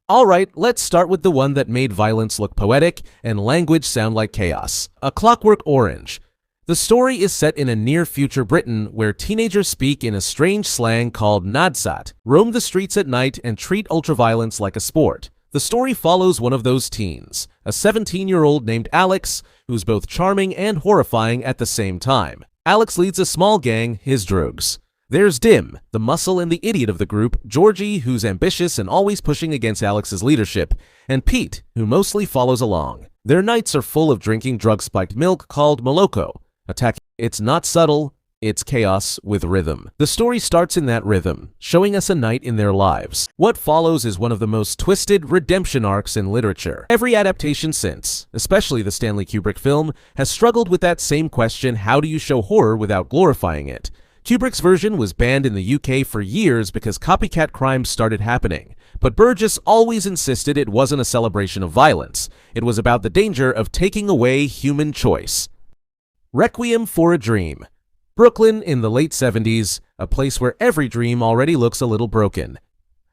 Alright, let's start with the one that made violence look poetic and language sound like chaos. A Clockwork Orange. The story is set in a near-future Britain where teenagers speak in a strange slang called nadsat, roam the streets at night, and treat ultraviolence like a sport. The story follows one of those teens, a 17-year-old named Alex, who's both charming and horrifying at the same time. Alex leads a small gang, his Drogs. There's Dim, the muscle and the idiot of the group, Georgie, who's ambitious and always pushing against Alex's leadership, and Pete, who mostly follows along. Their nights are full of drinking drug-spiked milk called Moloko. It's not subtle, it's chaos with rhythm. The story starts in that rhythm, showing us a night in their lives. What follows is one of the most twisted redemption arcs in literature. Every adaptation since, especially the Stanley Kubrick film, has struggled with that same question: how do you show horror without glorifying it? Kubrick's version was banned in the UK for years because copycat crimes started happening, but Burgess always insisted it wasn't a celebration of violence. It was about the danger of taking away human choice. Requiem for a Dream. Brooklyn in the late 70s, a place where every dream already looks a little broken.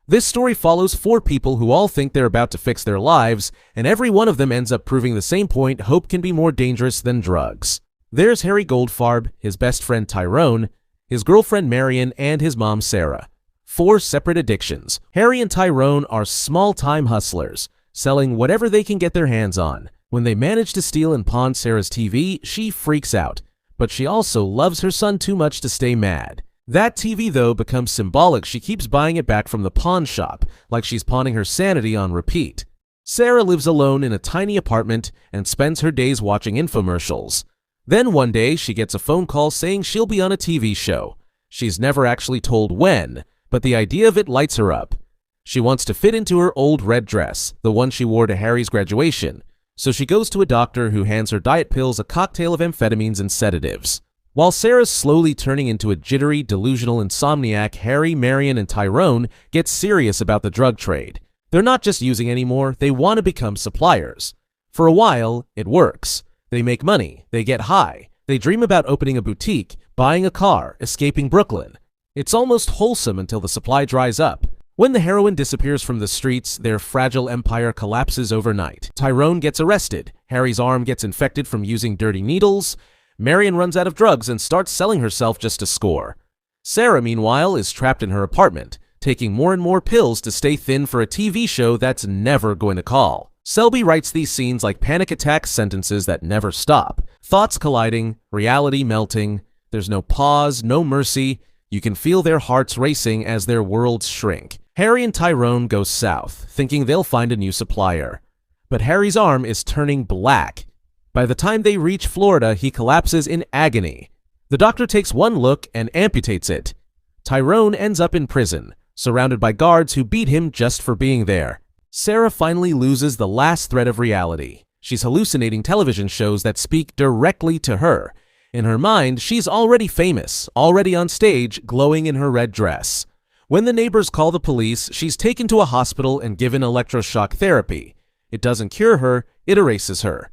This story follows 4 people who all think they're about to fix their lives, and every one of them ends up proving the same point: hope can be more dangerous than drugs. There's Harry Goldfarb, his best friend Tyrone, his girlfriend Marion, and his mom Sarah. 4 separate addictions. Harry and Tyrone are small-time hustlers, selling whatever they can get their hands on. When they manage to steal and pawn Sarah's TV, she freaks out, but she also loves her son too much to stay mad. That TV, though, becomes symbolic. She keeps buying it back from the pawn shop, like she's pawning her sanity on repeat. Sarah lives alone in a tiny apartment and spends her days watching infomercials. Then one day, she gets a phone call saying she'll be on a TV show. She's never actually told when, but the idea of it lights her up. She wants to fit into her old red dress, the one she wore to Harry's graduation, so she goes to a doctor who hands her diet pills, a cocktail of amphetamines and sedatives. While Sarah's slowly turning into a jittery, delusional insomniac, Harry, Marion, and Tyrone get serious about the drug trade. They're not just using anymore, they want to become suppliers. For a while, it works. They make money, they get high, they dream about opening a boutique, buying a car, escaping Brooklyn. It's almost wholesome until the supply dries up. When the heroin disappears from the streets, their fragile empire collapses overnight. Tyrone gets arrested, Harry's arm gets infected from using dirty needles, Marion runs out of drugs and starts selling herself just to score. Sarah, meanwhile, is trapped in her apartment, taking more and more pills to stay thin for a TV show that's never going to call. Selby writes these scenes like panic attack sentences that never stop. Thoughts colliding, reality melting. There's no pause, no mercy. You can feel their hearts racing as their worlds shrink. Harry and Tyrone go south, thinking they'll find a new supplier. But Harry's arm is turning black. By the time they reach Florida, he collapses in agony. The doctor takes one look and amputates it. Tyrone ends up in prison, surrounded by guards who beat him just for being there. Sarah finally loses the last thread of reality. She's hallucinating television shows that speak directly to her. In her mind, she's already famous, already on stage, glowing in her red dress. When the neighbors call the police, she's taken to a hospital and given electroshock therapy. It doesn't cure her, it erases her.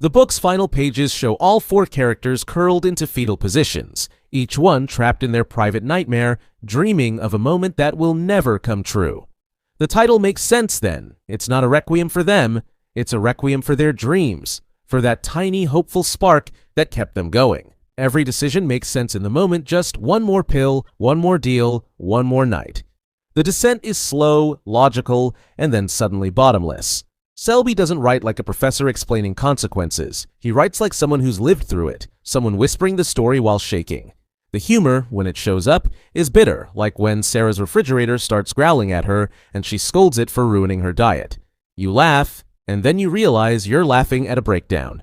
The book's final pages show all 4 characters curled into fetal positions, each one trapped in their private nightmare, dreaming of a moment that will never come true. The title makes sense then. It's not a requiem for them, it's a requiem for their dreams, for that tiny hopeful spark that kept them going. Every decision makes sense in the moment, just one more pill, one more deal, one more night. The descent is slow, logical, and then suddenly bottomless. Selby doesn't write like a professor explaining consequences. He writes like someone who's lived through it, someone whispering the story while shaking. The humor, when it shows up, is bitter, like when Sarah's refrigerator starts growling at her and she scolds it for ruining her diet. You laugh, and then you realize you're laughing at a breakdown.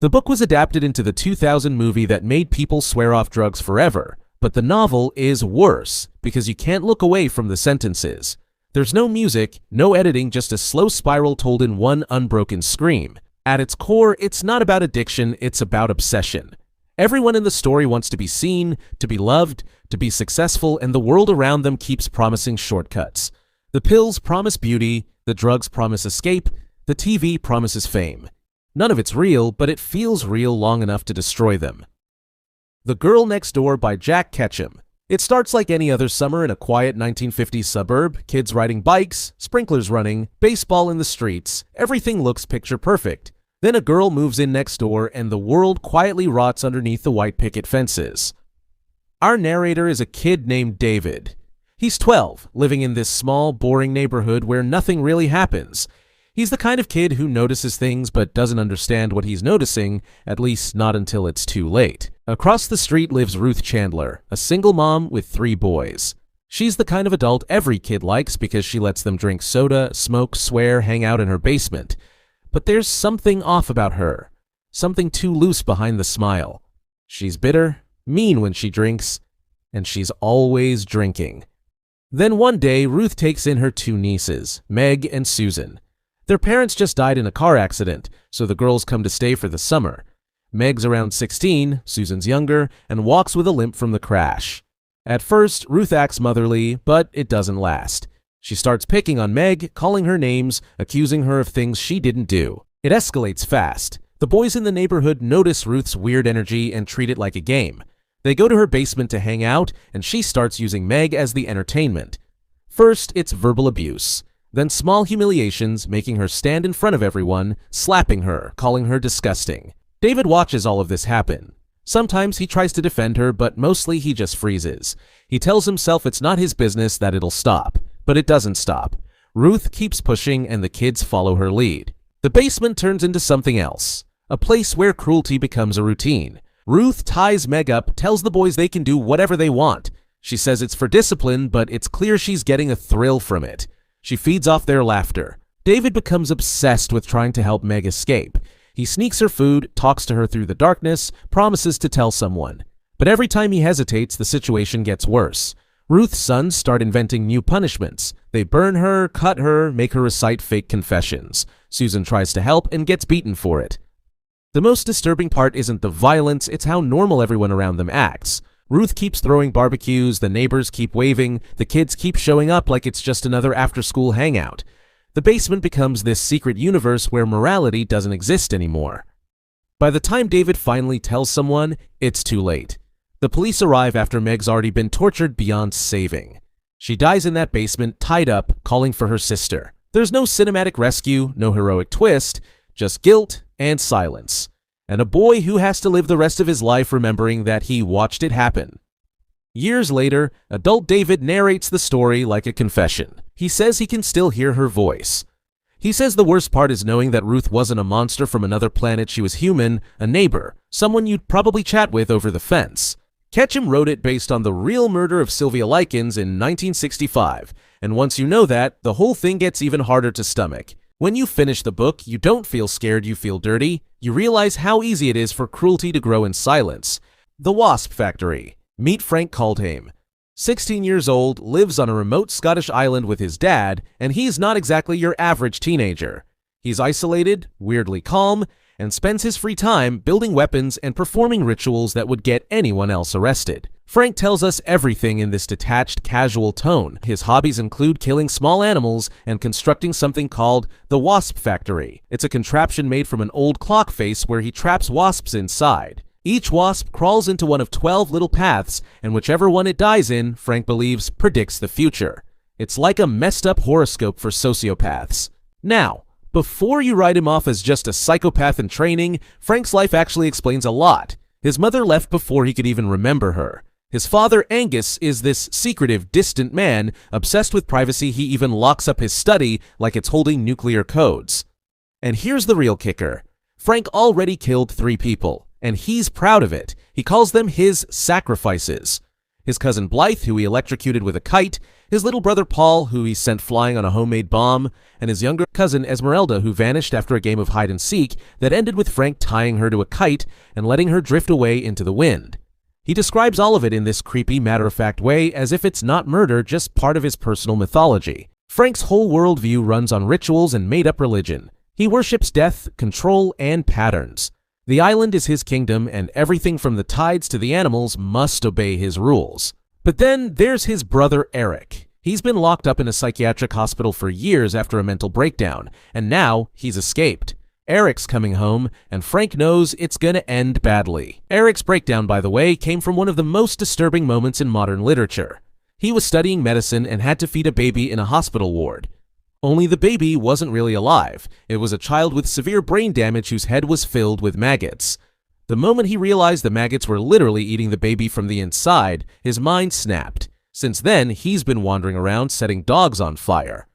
The book was adapted into the 2000 movie that made people swear off drugs forever, but the novel is worse because you can't look away from the sentences. There's no music, no editing, just a slow spiral told in one unbroken scream. At its core, it's not about addiction, it's about obsession. Everyone in the story wants to be seen, to be loved, to be successful, and the world around them keeps promising shortcuts. The pills promise beauty, the drugs promise escape, the TV promises fame. None of it's real, but it feels real long enough to destroy them. The Girl Next Door by Jack Ketchum. It starts like any other summer in a quiet 1950s suburb, kids riding bikes, sprinklers running, baseball in the streets, everything looks picture perfect. Then a girl moves in next door and the world quietly rots underneath the white picket fences. Our narrator is a kid named David. He's 12, living in this small, boring neighborhood where nothing really happens. He's the kind of kid who notices things but doesn't understand what he's noticing, at least not until it's too late. Across the street lives Ruth Chandler, a single mom with 3 boys. She's the kind of adult every kid likes because she lets them drink soda, smoke, swear, hang out in her basement. But there's something off about her. Something too loose behind the smile. She's bitter, mean when she drinks, and she's always drinking. Then one day, Ruth takes in her 2 nieces, Meg and Susan. Their parents just died in a car accident, so the girls come to stay for the summer. Meg's around 16, Susan's younger, and walks with a limp from the crash. At first, Ruth acts motherly, but it doesn't last. She starts picking on Meg, calling her names, accusing her of things she didn't do. It escalates fast. The boys in the neighborhood notice Ruth's weird energy and treat it like a game. They go to her basement to hang out, and she starts using Meg as the entertainment. First, it's verbal abuse. Then small humiliations, making her stand in front of everyone, slapping her, calling her disgusting. David watches all of this happen. Sometimes he tries to defend her, but mostly he just freezes. He tells himself it's not his business, that it'll stop. But it doesn't stop. Ruth keeps pushing and the kids follow her lead. The basement turns into something else. A place where cruelty becomes a routine. Ruth ties Meg up, tells the boys they can do whatever they want. She says it's for discipline, but it's clear she's getting a thrill from it. She feeds off their laughter. David becomes obsessed with trying to help Meg escape. He sneaks her food, talks to her through the darkness, promises to tell someone. But every time he hesitates, the situation gets worse. Ruth's sons start inventing new punishments. They burn her, cut her, make her recite fake confessions. Susan tries to help and gets beaten for it. The most disturbing part isn't the violence, it's how normal everyone around them acts. Ruth keeps throwing barbecues, the neighbors keep waving, the kids keep showing up like it's just another after-school hangout. The basement becomes this secret universe where morality doesn't exist anymore. By the time David finally tells someone, it's too late. The police arrive after Meg's already been tortured beyond saving. She dies in that basement, tied up, calling for her sister. There's no cinematic rescue, no heroic twist, just guilt and silence. And a boy who has to live the rest of his life remembering that he watched it happen. Years later, adult David narrates the story like a confession. He says he can still hear her voice. He says the worst part is knowing that Ruth wasn't a monster from another planet, she was human, a neighbor, someone you'd probably chat with over the fence. Ketchum wrote it based on the real murder of Sylvia Likens in 1965, and once you know that, the whole thing gets even harder to stomach. When you finish the book, you don't feel scared, you feel dirty. You realize how easy it is for cruelty to grow in silence. The Wasp Factory. Meet Frank Kaldheim. 16 years old, lives on a remote Scottish island with his dad, and he's not exactly your average teenager. He's isolated, weirdly calm, and spends his free time building weapons and performing rituals that would get anyone else arrested. Frank tells us everything in this detached, casual tone. His hobbies include killing small animals and constructing something called the Wasp Factory. It's a contraption made from an old clock face where he traps wasps inside. Each wasp crawls into one of 12 little paths, and whichever one it dies in, Frank believes, predicts the future. It's like a messed up horoscope for sociopaths. Now, before you write him off as just a psychopath in training, Frank's life actually explains a lot. His mother left before he could even remember her. His father, Angus, is this secretive, distant man, obsessed with privacy. He even locks up his study like it's holding nuclear codes. And here's the real kicker. Frank already killed 3 people, and he's proud of it. He calls them his sacrifices. His cousin Blythe, who he electrocuted with a kite, his little brother Paul, who he sent flying on a homemade bomb, and his younger cousin Esmeralda, who vanished after a game of hide-and-seek that ended with Frank tying her to a kite and letting her drift away into the wind. He describes all of it in this creepy, matter-of-fact way, as if it's not murder, just part of his personal mythology. Frank's whole worldview runs on rituals and made-up religion. He worships death, control, and patterns. The island is his kingdom, and everything from the tides to the animals must obey his rules. But then there's his brother Eric. He's been locked up in a psychiatric hospital for years after a mental breakdown, and now he's escaped. Eric's coming home, and Frank knows it's gonna end badly. Eric's breakdown, by the way, came from one of the most disturbing moments in modern literature. He was studying medicine and had to feed a baby in a hospital ward. Only the baby wasn't really alive. It was a child with severe brain damage whose head was filled with maggots. The moment he realized the maggots were literally eating the baby from the inside, his mind snapped. Since then, he's been wandering around setting dogs on fire.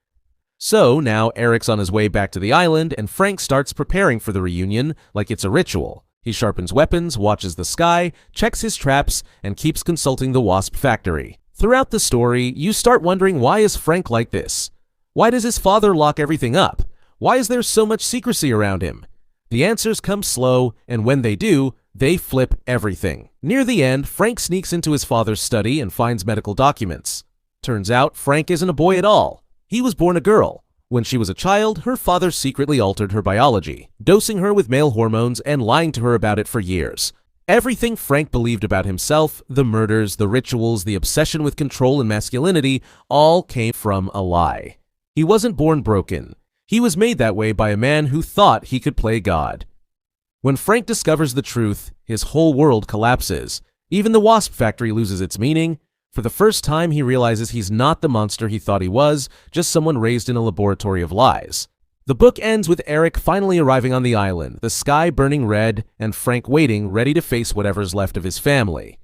So now Eric's on his way back to the island, and Frank starts preparing for the reunion like it's a ritual. He sharpens weapons, watches the sky, checks his traps, and keeps consulting the Wasp Factory. Throughout the story, you start wondering, why is Frank like this? Why does his father lock everything up? Why is there so much secrecy around him? The answers come slow, and when they do, they flip everything. Near the end, Frank sneaks into his father's study and finds medical documents. Turns out, Frank isn't a boy at all. He was born a girl. When she was a child, her father secretly altered her biology, dosing her with male hormones and lying to her about it for years. Everything Frank believed about himself, the murders, the rituals, the obsession with control and masculinity, all came from a lie. He wasn't born broken. He was made that way by a man who thought he could play God. When Frank discovers the truth, his whole world collapses. Even the Wasp Factory loses its meaning. For the first time, he realizes he's not the monster he thought he was, just someone raised in a laboratory of lies. The book ends with Eric finally arriving on the island, the sky burning red, and Frank waiting, ready to face whatever's left of his family.